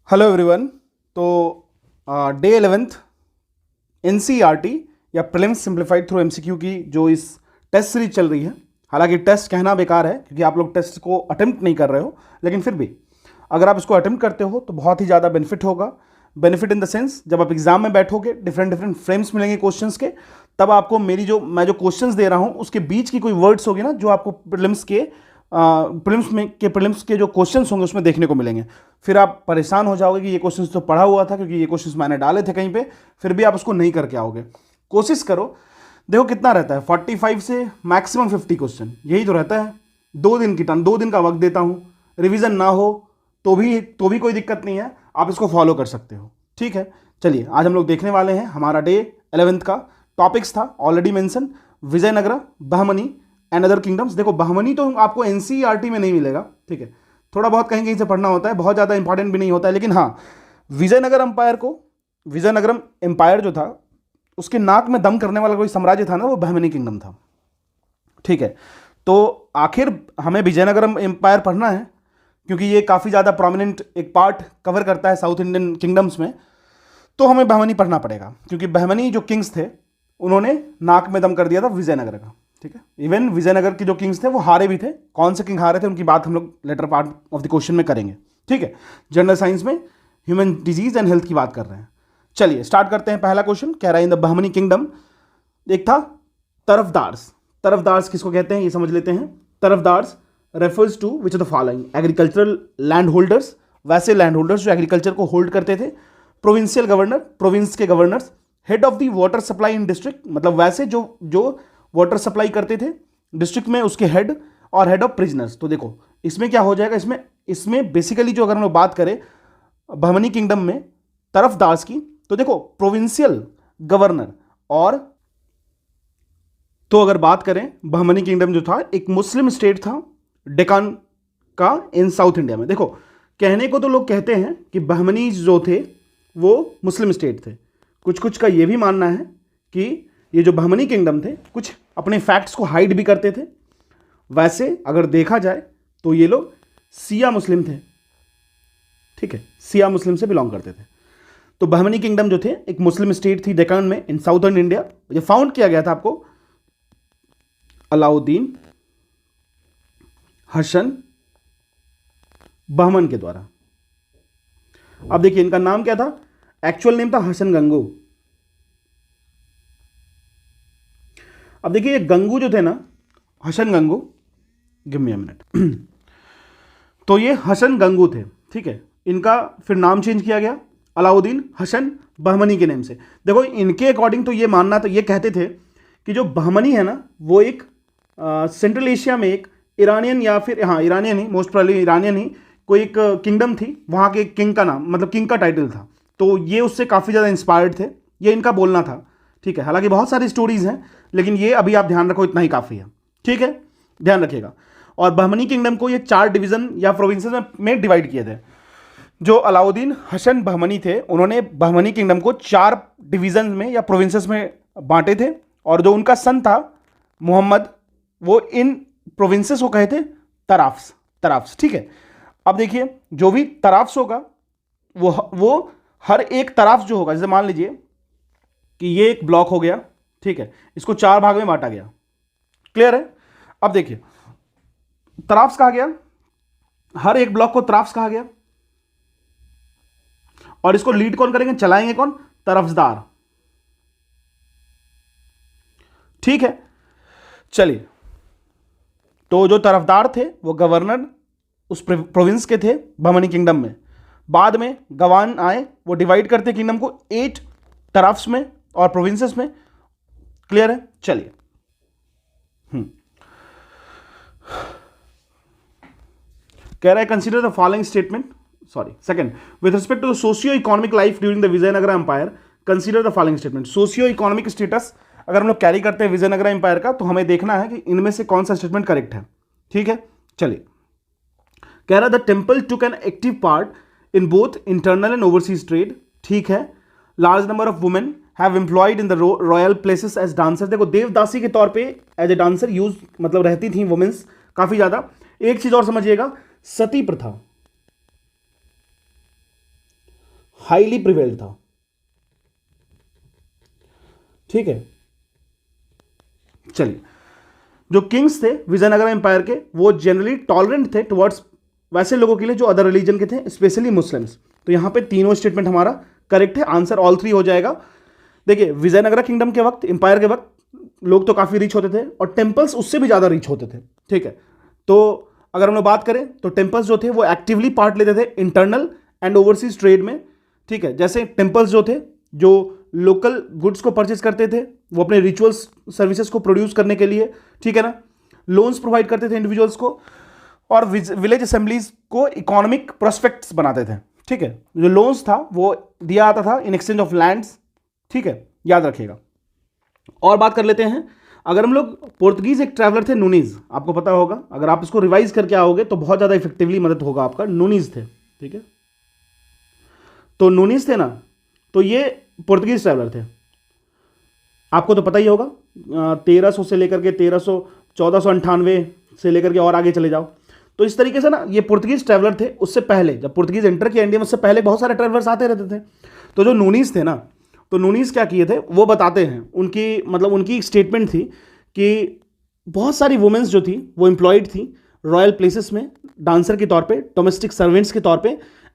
Hello everyone. तो day 11th NCERT या prelims simplified through MCQ की जो इस टेस्ट सीरीज चल रही है। हालांकि टेस्ट कहना बेकार है क्योंकि आप लोग टेस्ट को अटेम्प्ट नहीं कर रहे हो, लेकिन फिर भी अगर आप इसको अटेम्प्ट करते हो तो बहुत ही ज़्यादा बेनिफिट होगा। बेनिफिट इन द सेंस, जब आप एग्जाम में बैठोगे डिफरेंट डिफरेंट फ्रेम्स मिलेंगे क्वेश्चंस के, तब आपको मैं जो क्वेश्चंस दे रहा हूँ उसके बीच की कोई वर्ड्स होगी ना जो आपको प्रीलिम्स के जो क्वेश्चंस होंगे उसमें देखने को मिलेंगे। फिर आप परेशान हो जाओगे कि ये क्वेश्चंस तो पढ़ा हुआ था क्योंकि ये क्वेश्चंस मैंने डाले थे कहीं पे, फिर भी आप उसको नहीं करके आओगे। कोशिश करो, देखो कितना रहता है 45 से मैक्सिमम 50 क्वेश्चन, यही तो रहता है। 2 दिन का वक्त देता हूँ, रिविजन ना हो तो भी कोई दिक्कत नहीं है, आप इसको फॉलो कर सकते हो। ठीक है, चलिए आज हम लोग देखने वाले हैं। हमारा डे 11th का टॉपिक्स था already mention, Vijayanagara, Bahmani and other kingdoms. देखो बहमनी तो आपको एनसीईआरटी में नहीं मिलेगा, ठीक है, थोड़ा बहुत कहीं कहीं से पढ़ना होता है, बहुत ज़्यादा इंपॉर्टेंट भी नहीं होता है। लेकिन हाँ, विजयनगरम एम्पायर जो था उसके नाक में दम करने वाला कोई साम्राज्य था ना, वो बहमनी किंगडम था। ठीक है, तो आखिर हमें विजयनगरम एम्पायर पढ़ना है क्योंकि ये काफ़ी ज़्यादा प्रोमिनेंट एक पार्ट कवर करता है साउथ इंडियन किंगडम्स में, तो हमें बहमनी पढ़ना पड़ेगा क्योंकि बहमनी जो किंग्स थे उन्होंने नाक में दम कर दिया था विजयनगर का। ठीक है, इवन विजयनगर के जो किंग्स थे वो हारे भी थे। कौन से किंग हारे थे उनकी बात हम लोग later part of the question में करेंगे। ठीक है, जनरल साइंस में ह्यूमन डिजीज एंड हेल्थ की बात कर रहे हैं। चलिए स्टार्ट करते हैं। पहला क्वेश्चन कह रहा है इन द बहमनी किंगडम, एक था तरफदार्स। तरफदार्स किसको कहते हैं ये समझ लेते हैं। तरफदार्स refers to which of the following, agricultural land holders, वैसे लैंड होल्डर्स जो एग्रीकल्चर को होल्ड करते थे, प्रोविंशियल गवर्नर, प्रोविंस के governors, head of the water supply in district, मतलब वैसे जो वाटर सप्लाई करते थे डिस्ट्रिक्ट में उसके हेड, और हेड ऑफ प्रिजनर्स। तो देखो इसमें क्या हो जाएगा, इसमें बेसिकली जो अगर हम लोग बात करें बहमनी किंगडम में तरफदार्स की, तो देखो प्रोविंशियल गवर्नर, और तो अगर बात करें बहमनी किंगडम जो था एक मुस्लिम स्टेट था डेकान का इन साउथ इंडिया में। देखो कहने को तो लोग कहते हैं कि बहमनी जो थे वो मुस्लिम स्टेट थे, कुछ का ये भी मानना है कि ये जो बहमनी किंगडम थे कुछ अपने फैक्ट्स को हाइड भी करते थे। वैसे अगर देखा जाए तो ये लोग सिया मुस्लिम थे। ठीक है, सिया मुस्लिम से बिलोंग करते थे। तो बहमनी किंगडम जो थे एक मुस्लिम स्टेट थी डेक्कन में इन साउथर्न इंडिया। ये फाउंड किया गया था आपको अलाउद्दीन हसन बहमन के द्वारा। अब देखिए इनका नाम क्या था, एक्चुअल नेम था हसन गंगू। अब देखिए ये गंगू जो थे ना, Hasan Gangu, give me a minute, तो ये हसन गंगू थे। ठीक है, इनका फिर नाम चेंज किया गया अलाउद्दीन हसन बहमनी के नेम से। देखो इनके अकॉर्डिंग तो ये मानना, तो ये कहते थे कि जो बहमनी है ना वो एक सेंट्रल एशिया में एक ईरानियन, या फिर हाँ ईरानियन ही, मोस्ट प्रोबेबली ईरानियन ही कोई एक किंगडम थी, वहाँ के किंग का नाम, मतलब किंग का टाइटल था। तो ये उससे काफ़ी ज़्यादा इंस्पायर्ड थे, ये इनका बोलना था। ठीक है, हालांकि बहुत सारी स्टोरीज हैं लेकिन ये अभी आप ध्यान रखो, इतना ही काफ़ी है। ठीक है, ध्यान रखिएगा। और बहमनी किंगडम को ये 4 डिवीजन या प्रोविंसेस में डिवाइड किए थे। जो अलाउद्दीन हसन बहमनी थे उन्होंने बहमनी किंगडम को 4 डिवीजन में या प्रोविंसेस में बांटे थे, और जो उनका सन था मोहम्मद, वो इन प्रोविंसेस को कहे थे तराफ्स। ठीक है, अब देखिए जो भी तराफ्स होगा वो हर एक तराफ जो होगा, जैसे मान लीजिए कि ये एक ब्लॉक हो गया, ठीक है, इसको 4 भाग में बांटा गया। क्लियर है। अब देखिए तराफ्स कहा गया, हर एक ब्लॉक को तराफ्स कहा गया, और इसको लीड कौन करेंगे, चलाएंगे कौन, तरफदार। ठीक है, चलिए, तो जो तरफदार थे वो गवर्नर उस प्रोविंस के थे बहमनी किंगडम में। बाद में गवान आए, वो डिवाइड करते किंगडम को 8 तरफ्स में और प्रोविंसेस में। क्लियर है। चलिए कह रहा है consider the following statement, second, with respect to the socio economic life during the Vijayanagara empire, consider the following statement. Socio economic status अगर हम लोग कैरी करते हैं विजयनगरा एम्पायर का, तो हमें देखना है कि इनमें से कौन सा स्टेटमेंट करेक्ट है। ठीक है, चलिए, कह रहा the temple took an active part in both internal and overseas trade. ठीक है, large number of women have employed in the royal places as dancer. देखो देवदासी के तौर पे एज ए डांसर यूज, मतलब रहती थी वुमेन्स काफी ज्यादा। एक चीज और समझिएगा, सती प्रथा हाईली प्रिवेल्ड था। ठीक है, चलिए, जो किंग्स थे विजयनगर एम्पायर के, वो जनरली टॉलरेंट थे टुवर्ड्स वैसे लोगों के लिए जो अदर रिलीजन के थे, स्पेशली मुस्लिम्स। तो यहां पे तीनों स्टेटमेंट हमारा करेक्ट है, आंसर ऑल थ्री हो जाएगा। देखिए, विजयनगरा किंगडम के वक्त, एम्पायर के वक्त, लोग तो काफी रिच होते थे और टेम्पल्स उससे भी ज्यादा रिच होते थे। ठीक है, तो अगर हम लोग बात करें तो टेम्पल्स जो थे वो एक्टिवली पार्ट लेते थे इंटरनल एंड ओवरसीज ट्रेड में। ठीक है, जैसे टेम्पल्स जो थे, जो लोकल गुड्स को परचेज करते थे, वो अपने रिचुअल्स सर्विसेज को प्रोड्यूस करने के लिए, ठीक है ना, लोन्स प्रोवाइड करते थे इंडिविजुअल्स को, और विलेज असेंबलीज को इकोनॉमिक प्रोस्पेक्ट्स बनाते थे। ठीक है, जो लोन्स था वो दिया जाता था इन एक्सचेंज ऑफ लैंड्स। ठीक है, याद रखिएगा। और बात कर लेते हैं, अगर हम लोग, पोर्तुगीज एक ट्रैवलर थे नूनीज, आपको पता होगा, अगर आप इसको रिवाइज करके आओगे तो बहुत ज्यादा इफेक्टिवली मदद होगा आपका। नूनीज थे, ठीक है, तो नूनीज थे ना, तो ये पोर्तुगीज ट्रैवलर थे, आपको तो पता ही होगा। 1300 से लेकर के 1498 से लेकर के और आगे चले जाओ, तो इस तरीके से ना ये पोर्तुगीज ट्रैवलर थे। उससे पहले जब पोर्तुगीज एंटर किया इंडिया में, उससे पहले बहुत सारे ट्रैवलर्स आते रहते थे। तो जो नूनीज थे ना, तो नूनीज क्या किए थे वो बताते हैं। उनकी मतलब उनकी स्टेटमेंट थी कि बहुत सारी वुमेन्स जो थी वो एम्प्लॉयड थी रॉयल प्लेसेस में, डांसर के तौर पे, डोमेस्टिक सर्वेंट्स के तौर पे,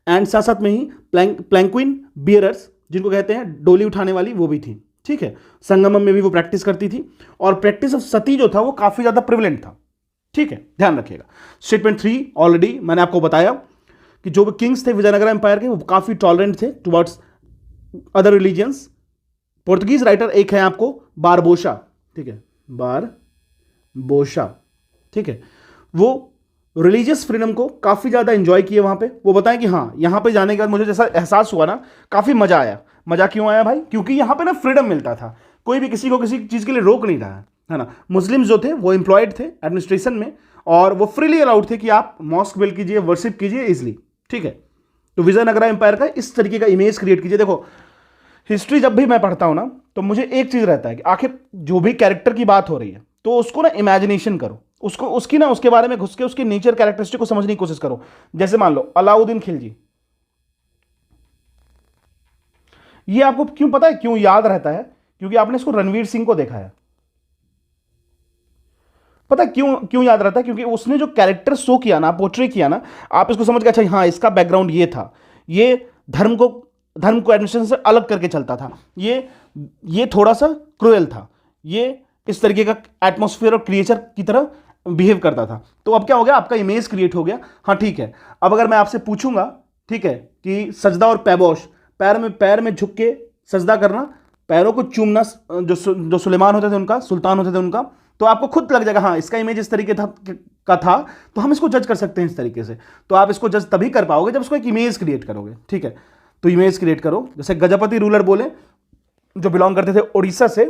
एंड साथ साथ में ही प्लैंक्विन बियरर्स, जिनको कहते हैं डोली उठाने वाली, वो भी थी। ठीक है, संगमम में भी वो प्रैक्टिस करती थी, और प्रैक्टिस ऑफ सती जो था वो काफी ज्यादा प्रिवलेंट था। ठीक है, ध्यान रखिएगा। स्टेटमेंट 3 ऑलरेडी मैंने आपको बताया कि जो किंग्स थे विजयनगर एम्पायर के, वो काफी टॉलरेंट थे towards other religions. Portuguese writer एक है आपको बारबोसा, ठीक है, बारबोसा, ठीक है, वो रिलीजियस फ्रीडम को काफी ज्यादा एंजॉय किए वहां पे। वो बताएं कि हाँ, यहां पे जाने के बाद मुझे जैसा एहसास हुआ ना, काफी मजा आया। मजा क्यों आया भाई? क्योंकि यहां पे ना फ्रीडम मिलता था, कोई भी किसी को किसी चीज के लिए रोक नहीं रहा है ना। मुस्लिम्स जो थे वो एम्प्लॉयड थे एडमिनिस्ट्रेशन में, और वो फ्रीली अलाउड थे कि आप मॉस्क बिल्ड कीजिए, वर्शिप कीजिए इजिली। ठीक है, तो विजयनगरा एम्पायर का इस तरीके का इमेज क्रिएट कीजिए। देखो, हिस्ट्री जब भी मैं पढ़ता हूं ना, तो मुझे एक चीज रहता है कि आखिर जो भी कैरेक्टर की बात हो रही है, तो उसको ना इमेजिनेशन करो, उसको उसकी ना उसके बारे में घुस के उसकी नेचर कैरेक्टरिस्टिक को समझने की कोशिश करो। जैसे मान लो अलाउद्दीन खिलजी, ये आपको क्यों पता है क्यों याद रहता है? क्योंकि आपने इसको रणवीर सिंह को देखा है। पता है क्यों क्यों याद रहता है? क्योंकि उसने जो कैरेक्टर शो किया ना, पोर्ट्रे किया ना, आप इसको समझ गए, अच्छा हाँ इसका बैकग्राउंड ये था, ये धर्म को एडमिनिस्ट्रेशन से अलग करके चलता था, ये थोड़ा सा क्रूएल था, ये इस तरीके का एटमॉस्फेयर और क्रिएचर की तरह बिहेव करता था। तो अब क्या हो गया, आपका इमेज क्रिएट हो गया। हाँ ठीक है, अब अगर मैं आपसे पूछूंगा, ठीक है, कि सजदा और पैबोश, पैर में झुक के सजदा करना, पैरों को चूमना, जो सुलेमान होते थे उनका, सुल्तान होते थे उनका, तो आपको खुद लग जाएगा हाँ इसका इमेज इस तरीके का था, तो हम इसको जज कर सकते हैं इस तरीके से। तो आप इसको जज तभी कर पाओगे जब इसको एक इमेज क्रिएट करोगे। ठीक है, तो इमेज क्रिएट करो। जैसे गजपति रूलर बोले, जो बिलोंग करते थे उड़ीसा से,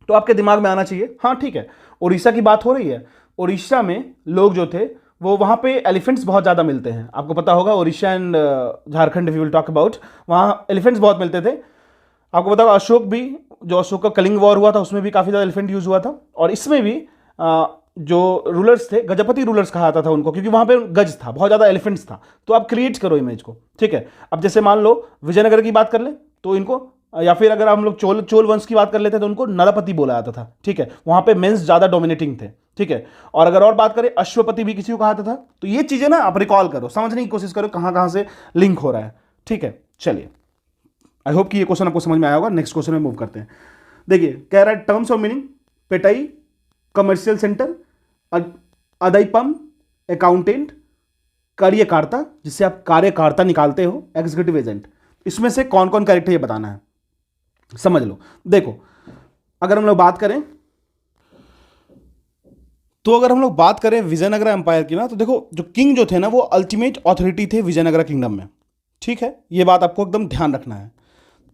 तो आपके दिमाग में आना चाहिए, हाँ ठीक है, उड़ीसा की बात हो रही है, उड़ीसा में लोग जो थे वो, वहाँ पे एलिफेंट्स बहुत ज़्यादा मिलते हैं। आपको पता होगा, Orissa and Jharkhand if you will talk about, वहाँ एलिफेंट्स बहुत मिलते थे। आपको पता होगा अशोक भी, जो अशोक का कलिंग वॉर हुआ था, उसमें भी काफ़ी ज़्यादा एलिफेंट यूज़ हुआ था। और इसमें भी जो रूलर्स थे, गजपति रूलर्स कहा जाता था उनको, क्योंकि वहाँ पे गज था, बहुत ज़्यादा एलिफेंट्स था। तो आप क्रिएट करो इमेज को। ठीक है, अब जैसे मान लो विजयनगर की बात कर ले, तो इनको, या फिर अगर हम लोग चोल वंश की बात कर लेते हैं, तो उनको नरपति बोला जाता था। ठीक है, वहाँ पे मेंस ज़्यादा डोमिनेटिंग थे। ठीक है, और अगर और बात करें, अश्वपति भी किसी को कहा था। तो ये चीज़ें ना आप रिकॉल करो, समझने की कोशिश करो कहाँ कहाँ से लिंक हो रहा है। ठीक है, चलिए, आई होप कि ये क्वेश्चन आपको समझ में आया होगा। नेक्स्ट क्वेश्चन में मूव करते हैं। देखिए, कह रहा है टर्म्स ऑफ मीनिंग, पेटाई, कमर्शियल सेंटर, अदाइपम, अकाउंटेंट, कार्यकार्ता, जिससे आप कार्यकार्ता निकालते हो, एग्जीक्यूटिव एजेंट। इसमें से कौन कौन कैरेक्टर ये बताना है, समझ लो। देखो, अगर हम लोग बात करें विजयनगरा एम्पायर की ना, तो देखो जो किंग जो थे ना, वो अल्टीमेट अथॉरिटी थे विजयनगरा किंगडम में। ठीक है, ये बात आपको एकदम ध्यान रखना है।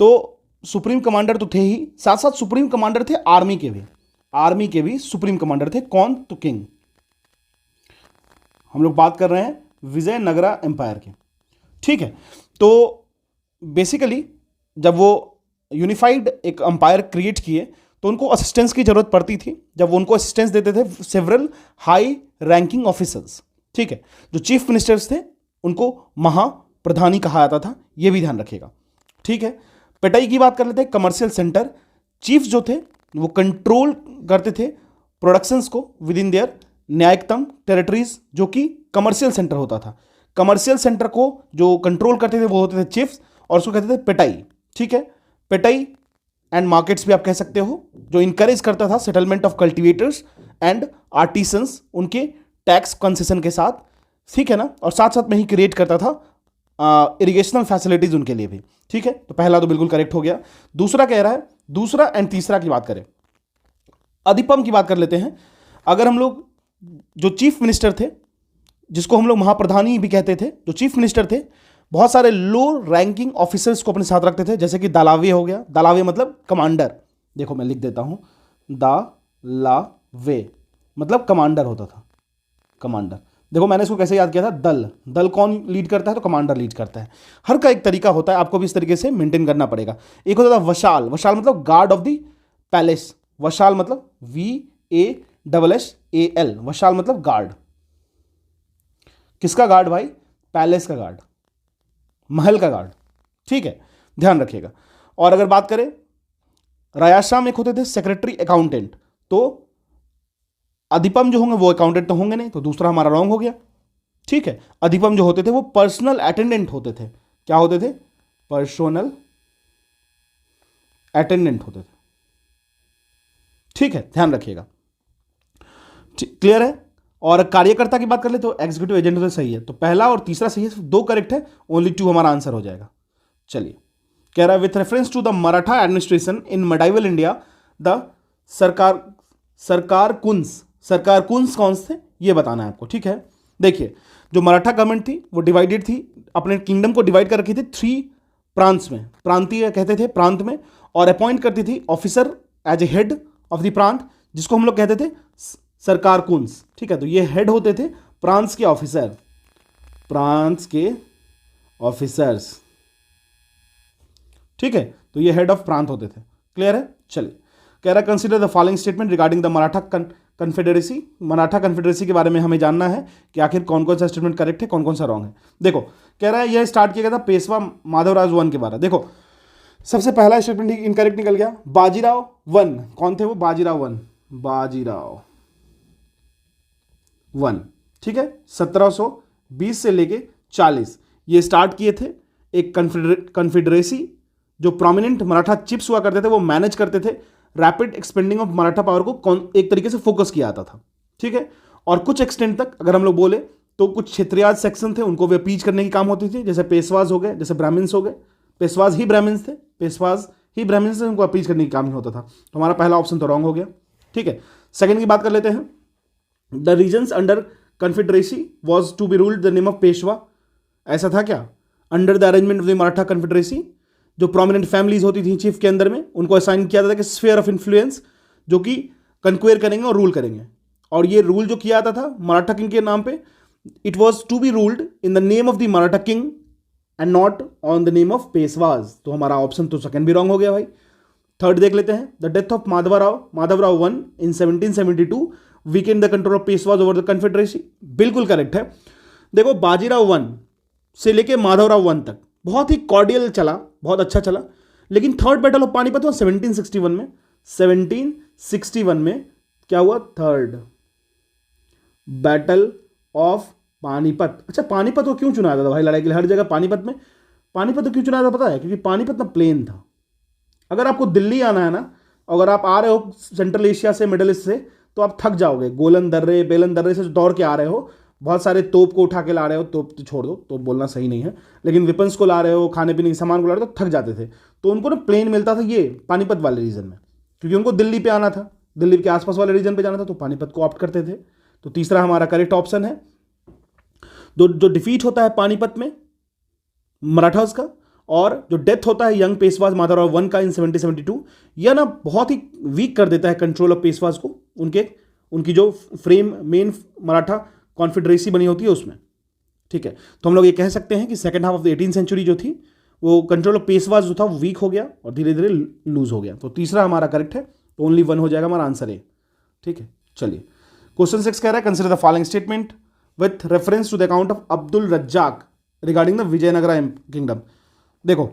तो सुप्रीम कमांडर तो थे ही, साथ साथ सुप्रीम कमांडर थे आर्मी के भी सुप्रीम कमांडर थे। कौन? तो किंग। हम लोग बात कर रहे हैं विजयनगरा एम्पायर की। ठीक है, तो बेसिकली जब वो यूनिफाइड एक एम्पायर क्रिएट किए, तो उनको असिस्टेंस की जरूरत पड़ती थी। जब उनको असिस्टेंस देते थे सेवरल हाई रैंकिंग ऑफिसर्स। ठीक है, जो चीफ मिनिस्टर्स थे उनको प्रधानी कहा जाता था, ये भी ध्यान रखिएगा। ठीक है, पेटाई की बात कर लेते हैं। कमर्शियल सेंटर, चीफ जो थे वो कंट्रोल करते थे प्रोडक्शंस को विद इन देयर न्यायिकतम टेरिटरीज, जो कि कमर्शियल सेंटर होता था। कमर्शियल सेंटर को जो कंट्रोल करते थे वो होते थे चिफ्स, और उसको कहते थे पेटाई। ठीक है, पेटाई एंड मार्केट्स भी आप कह सकते हो, जो इनकरेज करता था settlement of cultivators and artisans उनके टैक्स कंसेशन के साथ। ठीक है ना, और साथ साथ में ही क्रिएट करता था इरिगेशनल फैसिलिटीज उनके लिए भी। ठीक है, तो पहला तो बिल्कुल करेक्ट हो गया। दूसरा कह रहा है, दूसरा एंड तीसरा की बात करें, अधिपम की बात कर लेते हैं। अगर हम लोग जो चीफ मिनिस्टर थे, जिसको हम लोग महाप्रधानी भी कहते थे, जो चीफ मिनिस्टर थे, बहुत सारे लो रैंकिंग ऑफिसर्स को अपने साथ रखते थे, जैसे कि दालावे हो गया। दालावे मतलब कमांडर, देखो मैं लिख देता हूं, दालावे मतलब कमांडर होता था, कमांडर। देखो मैंने इसको कैसे याद किया था, दल, दल कौन लीड करता है, तो कमांडर लीड करता है। हर का एक तरीका होता है, आपको भी इस तरीके से मेंटेन करना पड़ेगा। एक होता था वशाल, वशाल मतलब गार्ड ऑफ द पैलेस, वशाल मतलब VASSAL, वशाल मतलब गार्ड। किसका गार्ड भाई, पैलेस का गार्ड, महल का गार्ड। ठीक है, ध्यान रखिएगा। और अगर बात करें रायाश्राम, एक होते थे सेक्रेटरी अकाउंटेंट, तो अधिपम जो होंगे वो अकाउंटेंट तो होंगे नहीं, तो दूसरा हमारा रॉन्ग हो गया। ठीक है, अधिपम जो होते थे वो पर्सनल अटेंडेंट होते थे। क्या होते थे, पर्सनल अटेंडेंट होते थे। ठीक है, ध्यान रखिएगा, क्लियर है। और कार्यकर्ता की बात कर ले तो एग्जीक्यूटिव एजेंट होते, सही है। तो पहला और तीसरा सही है, सिर्फ 2 करेक्ट है, ओनली 2 हमारा आंसर हो जाएगा। चलिए, कह रहा है with reference to the Maratha administration in medieval India the सरकार कुंस कौन से, ये बताना है आपको। ठीक है, देखिए जो मराठा गवर्नमेंट थी वो डिवाइडेड थी, अपने किंगडम को डिवाइड कर रखी थी 3 प्रांत्स में, प्रांतीय कहते थे, प्रांत में, और अपॉइंट करती थी officer as a head of the प्रांत, जिसको हम लोग कहते थे सरकार कुंस। ठीक है, तो ये हेड होते थे प्रांत्स के ऑफिसर, प्रांत्स के ऑफिसर्स। ठीक है, तो ये हेड ऑफ प्रांत होते थे। क्लियर है। चलिए, कह रहा है consider the following statement regarding the Maratha confederacy. Maratha confederacy के बारे में हमें जानना है कि आखिर कौन कौन सा स्टेटमेंट करेक्ट है, कौन कौन सा रॉन्ग है। देखो, कह रहा है यह स्टार्ट किया गया था पेशवा माधवराव वन के बारे। देखो सबसे पहला स्टेटमेंट इनकरेक्ट निकल गया, बाजीराव वन, कौन थे वो, बाजीराव वन, बाजीराव वन। ठीक है, 1720 से लेके 40 ये स्टार्ट किए थे एक कन्फेडरेसी। जो प्रोमिनेंट मराठा चिप्स हुआ करते थे वो मैनेज करते थे rapid expanding of Maratha power को एक तरीके से फोकस किया जाता था। ठीक है, और कुछ एक्सटेंट तक अगर हम लोग बोले तो कुछ क्षेत्रीय सेक्शन थे उनको वे अपीज करने की काम होती थी, जैसे पेशवाज हो गए, जैसे ब्राह्मण्स हो गए, पेशवाज ही ब्राह्मण्स थे, पेशवाज ही ब्राह्मण्स थे, उनको अपीज करने की काम ही होता था। तो हमारा पहला ऑप्शन तो रॉन्ग हो गया। ठीक है, सेकंड की बात कर लेते हैं। The regions under confederacy was to be ruled the name of Peshwa. ऐसा था क्या, under the arrangement of the Maratha confederacy जो प्रोमिनेंट फैमिलीज होती थी चीफ के अंदर में, उनको असाइन किया जाता था कि स्फीयर ऑफ इन्फ्लुएंस, जो कि कंक्वेयर करेंगे और रूल करेंगे। और ये रूल जो किया जाता था मराठा किंग के नाम पे, it was to be ruled in the name of the Maratha king and not on the name of Peshwas. तो हमारा ऑप्शन तो सेकंड भी रॉन्ग हो गया भाई। थर्ड देख लेते हैं। The death of Madhavrao one in 1772 Weeknd the control of पेशवाज over the confederacy. बिल्कुल करेक्ट है। देखो बाजीराव वन से लेके माधवराव वन तक बहुत ही कॉर्डियल चला, बहुत अच्छा चला, लेकिन थर्ड बैटल ऑफ पानीपत हुआ 1761 में। 1761 में क्या हुआ, थर्ड बैटल ऑफ पानीपत। अच्छा, पानीपत को क्यों चुना था भाई लड़ाई के लिए हर जगह, पानीपत तो क्यों चुना था पता है, क्योंकि पानीपत में प्लेन था। अगर आपको दिल्ली आना है ना, अगर आप आ रहे हो सेंट्रल एशिया से, मिडिल ईस्ट से, तो आप थक जाओगे। गोलन दर्रे, बेलन दर्रे से दौड़ के आ रहे हो, बहुत सारे तोप को उठा के ला रहे हो, तोप तो छोड़ दो, तोप बोलना सही नहीं है, लेकिन वेपन्स को ला रहे हो, खाने पीने के सामान को ला रहे हो, तो थक जाते थे। तो उनको ना प्लेन मिलता था ये पानीपत वाले रीजन में, क्योंकि उनको दिल्ली पे आना था, दिल्ली के आसपास वाले रीजन पे जाना था, तो पानीपत को ऑप्ट करते थे। तो तीसरा हमारा करेक्ट ऑप्शन है। जो डिफीट होता है पानीपत में मराठास का, और जो डेथ होता है यंग पेशवाज माधवराव वन का इन 1772, यह ना बहुत ही वीक कर देता है कंट्रोल ऑफ पेशवाज को, उनकी जो फ्रेम मेन मराठा कॉन्फेडरेसी बनी होती है उसमें। ठीक है, तो हम लोग ये कह सकते हैं कि second half of the 18th century जो थी वो कंट्रोल ऑफ पेशवाज जो था वो वीक हो गया और धीरे धीरे लूज हो गया। तो तीसरा हमारा करेक्ट है, तो ओनली 1 हो जाएगा हमारा आंसर है। ठीक है, चलिए क्वेश्चन 6 कह रहा है consider the following statement with reference to the account of Abdul Razzaq regarding the Vijayanagara kingdom. देखो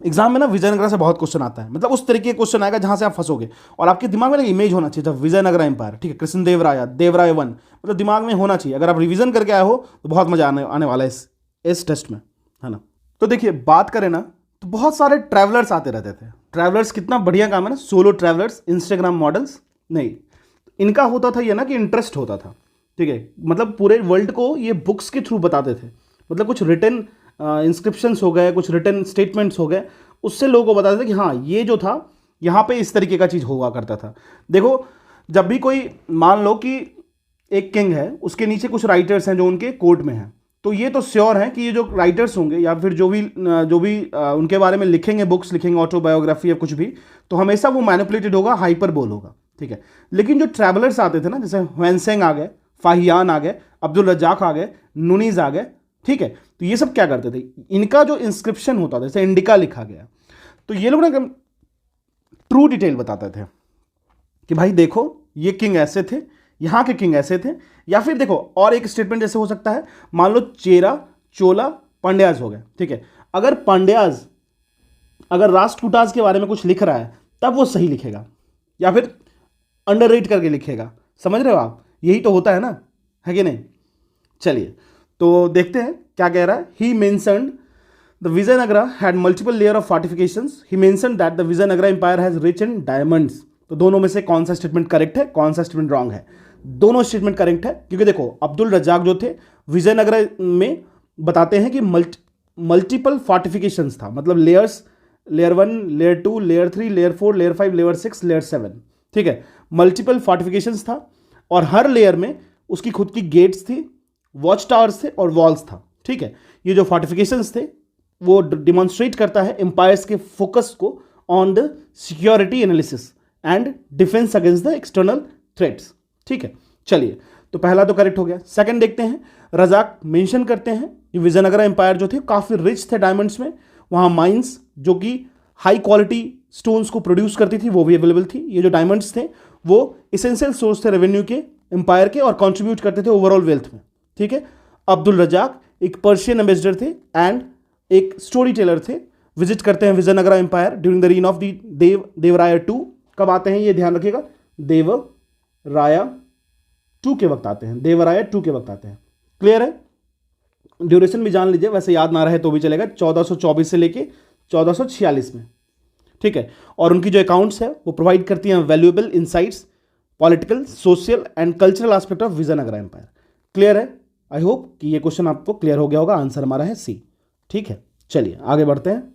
एग्जाम में ना विजयनगरा से बहुत क्वेश्चन आता है, मतलब उस तरीके का क्वेश्चन आएगा जहां से आप फंसोगे, और आपके दिमाग में ना इमेज होना चाहिए था विजयनगरा एम्पायर, ठीक है, कृष्णदेवराया, देवराय वन, मतलब दिमाग में होना चाहिए। अगर आप रिवीजन करके आए हो तो बहुत मजा आने वाला है इस टेस्ट में, है ना। तो देखिए बात करें ना तो बहुत सारे ट्रैवलर्स आते रहते थे। ट्रैवलर्स कितना बढ़िया काम है ना, सोलो ट्रैवलर्स, इंस्टाग्राम मॉडल्स नहीं, इनका होता था ये ना कि इंटरेस्ट होता था, ठीक है, मतलब पूरे वर्ल्ड को ये बुक्स के थ्रू बताते थे, मतलब कुछ रिटन इंस्क्रिप्शंस हो गए, कुछ रिटन स्टेटमेंट्स हो गए, उससे लोगों को बताते थे कि हाँ ये जो था यहाँ पे इस तरीके का चीज़ हुआ करता था। देखो जब भी कोई, मान लो कि एक किंग है, उसके नीचे कुछ राइटर्स हैं जो उनके कोर्ट में हैं, तो ये तो श्योर है कि ये जो राइटर्स होंगे या फिर जो भी उनके बारे में लिखेंगे, बुक्स लिखेंगे, ऑटोबायोग्राफी या कुछ भी, तो हमेशा वो मैनिपुलेटेड होगा, हाइपरबोल होगा, ठीक है। लेकिन जो ट्रैवलर्स आते थे ना, जैसे ह्वेनसेंग आ गए, फाहियान आ गए, अब्दुल रज्जाक आ गए, नुनीज आ गए, ठीक है, तो ये सब क्या करते थे, इनका जो इंस्क्रिप्शन होता था, जैसे इंडिका लिखा गया, तो ये लोग ना ट्रू डिटेल बताते थे कि भाई देखो ये किंग ऐसे थे, यहां के किंग ऐसे थे, या फिर देखो और एक स्टेटमेंट जैसे हो सकता है, मान लो चेरा, चोला, पांड्याज हो गए, ठीक है, अगर पांड्याज अगर राष्ट्रकूटाज के बारे में कुछ लिख रहा है तब वो सही लिखेगा, या फिर अंडररेट करके लिखेगा, समझ रहे हो आप, यही तो होता है ना, है कि नहीं। चलिए तो देखते हैं क्या कह रहा है। He mentioned the Vijayanagara had multiple layer of fortifications, he mentioned that the Vijayanagara empire has rich in diamonds. तो दोनों में से कौन सा स्टेटमेंट करेक्ट है, कौन सा स्टेटमेंट रॉन्ग है? दोनों स्टेटमेंट करेक्ट है, क्योंकि देखो अब्दुल रज्जाक जो थे विजयनगर में बताते हैं कि मल्टीपल फोर्टिफिकेशंस था, मतलब layers, layer 1, layer 2, layer 3, layer 4, layer 5, layer 6, layer 7, ठीक है, मल्टीपल फोर्टिफिकेशंस था, और हर लेयर में उसकी खुद की गेट्स थी, वॉच टावर्स थे और वॉल्स था, ठीक है। ये जो फोर्टिफिकेशंस थे वो डिमॉन्स्ट्रेट करता है एम्पायर्स के फोकस को on the security analysis and defence against the external threats, ठीक है। चलिए तो पहला तो करेक्ट हो गया। सेकंड देखते हैं, रजाक मेंशन करते हैं कि विजयनगरा एम्पायर जो थे काफ़ी रिच थे डायमंड्स में, वहाँ माइंस जो कि हाई क्वालिटी स्टोन्स को प्रोड्यूस करती थी वो भी अवेलेबल थी। ये जो डायमंड्स थे वो इसेंशियल सोर्स थे रेवेन्यू के एम्पायर के, और कॉन्ट्रीब्यूट करते थे ओवरऑल वेल्थ में, ठीक है। अब्दुल रजाक एक पर्शियन एम्बेसडर थे एंड एक स्टोरी टेलर थे, विजिट करते हैं Vijayanagara empire during the reign of the Devaraya two. कब आते हैं ये ध्यान रखिएगा, देवराया टू के वक्त आते हैं, देवराया टू के वक्त आते हैं, क्लियर है। ड्यूरेशन भी जान लीजिए, वैसे याद ना रहे तो भी चलेगा, 1424 से लेके 1446 में, ठीक है। और उनकी जो अकाउंट्स है वो प्रोवाइड करती हैं valuable insights, political, social and cultural aspect of Vijayanagara empire, clear है। आई होप कि ये क्वेश्चन आपको क्लियर हो गया होगा। आंसर हमारा है सी, ठीक है। चलिए आगे बढ़ते हैं।